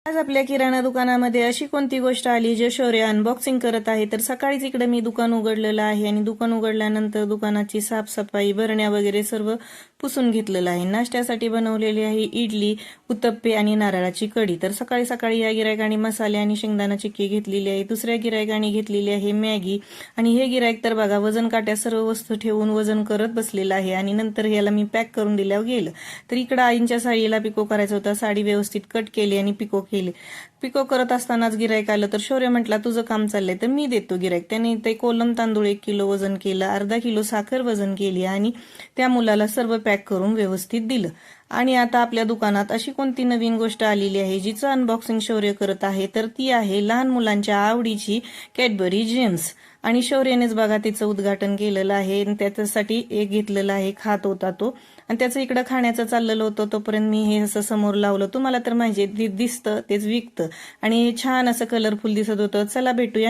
आज आपल्या किराणा दुकानामध्ये अशी कोणती गोष्ट आली जे शौर्य अनबॉक्सिंग करत आहे. तर सकाळीच इकडे मी दुकान उघडलेलं आहे आणि दुकान उघडल्यानंतर दुकानाची साफसफाई भरण्या वगैरे सर्व पुसून घेतलेलं आहे. नाश्त्यासाठी बनवलेली आहे इडली, उत्तप्पे आणि नारळाची कढी. तर सकाळी सकाळी या गिरायकाने मसाले आणि शेंगदाणा चिक्की घेतलेली आहे. दुसऱ्या गिरायकाने घेतलेली आहे मॅगी आणि हे गिरायक तर बघा वजन काट्या सर्व वस्तू ठेवून वजन करत बसलेलं आहे आणि नंतर याला मी पॅक करून दिल्यावर गेलं. तर इकडे आईंच्या साडीला पिको करायचं होतं. साडी व्यवस्थित कट केली आणि पिको केली. पिको करत असतानाच गिरायक आलं. तर शौर्य म्हटला तुझं काम चाललंय तर मी देतो गिरायक. त्याने ते कोलम तांदूळ 1 किलो वजन केलं, अर्धा किलो साखर वजन केली आणि त्या मुलाला सर्व पॅक करून व्यवस्थित दिलं. आणि आता आपल्या दुकानात अशी कोणती नवीन गोष्ट आलेली आहे जिचं अनबॉक्सिंग शौर्य करत आहे. तर ती आहे लहान मुलांच्या आवडीची कॅडबरी जेम्स. आणि शौर्यानेच बघा तिचं उद्घाटन केलेलं आहे. त्याच्यासाठी एक घेतलेला आहे, खात होता तो आणि त्याचं इकडं खाण्याचं चाललेलं होतं. तोपर्यंत मी हे असं समोर लावलं. तुम्हाला तर माहिती दिसतं तेच विकतं आणि छान असं कलरफुल दिसत होतं. चला भेटूया